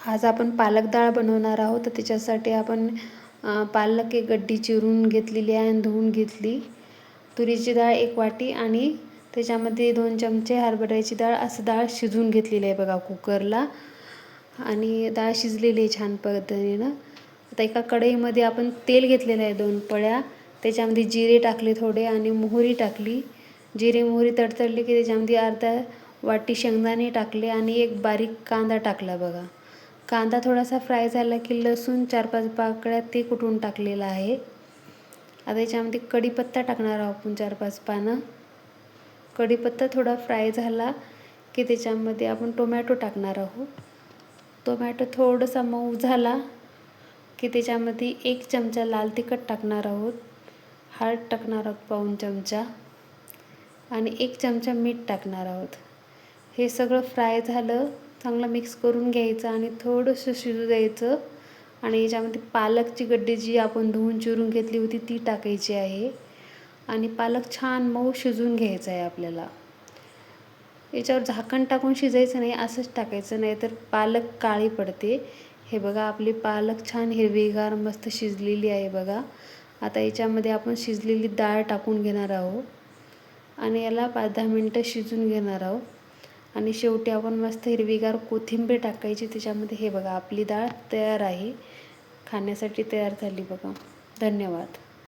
आज आपण पालक डाळ बनवणार आहोत. तर त्याच्यासाठी आपण पालक एक गड्डी चिरून घेतलेली आहे आणि धुवून घेतली. तुरीची डाळ 1 वाटी आणि त्याच्यामध्ये 2 चमचे हरभऱ्याची डाळ, असं डाळ शिजवून घेतलेली आहे बघा कुकरला. आणि डाळ शिजलेली आहे छान पद्धतीनं. आता एका कढईमध्ये आपण तेल घेतलेलं आहे 2 पळ्या. त्याच्यामध्ये जिरे टाकले थोडे आणि मोहरी टाकली. जिरे मोहरी तडतडली की त्याच्यामध्ये अर्धा वाटी शेंगदाणे टाकले आणि एक बारीक कांदा टाकला बघा. कांदा थोडासा फ्राय झाला की लसूण 4-5 पाकळ्या ते कुटून टाकलेला आहे. आता याच्यामध्ये कढीपत्ता टाकणार आहोत आपण 4-5 पानं. कढीपत्ता थोडा फ्राय झाला की त्याच्यामध्ये आपण टोमॅटो टाकणार आहोत. टोमॅटो थोडासा मऊ झाला की त्याच्यामध्ये 1 चमचा लाल तिखट टाकणार आहोत. हळद टाकणार आहोत पाऊण चमचा आणि 1 चमचा मीठ टाकणार आहोत. हे सगळं फ्राय झालं, चांगलं मिक्स करून घ्यायचं आणि थोडंसं शिजू द्यायचं. आणि याच्यामध्ये पालकची गड्डी जी आपण धुवून चिरून घेतली होती ती टाकायची आहे आणि पालक छान मऊ शिजवून घ्यायचा आहे आपल्याला. याच्यावर झाकण टाकून शिजायचं नाही, असंच टाकायचं, नाही तर पालक काळी पडते. हे बघा आपली पालक छान हिरवीगार मस्त शिजलेली आहे बघा. आता याच्यामध्ये आपण शिजलेली डाळ टाकून घेणार आहोत आणि याला 5-10 मिनटं शिजून घेणार आहोत. आणि शेवटी आपण मस्त हिरवीगार कोथिंबीर टाकायची त्याच्यामध्ये. हे बघा आपली डाळ तयार आहे, खाण्यासाठी तयार झाली बघा. धन्यवाद.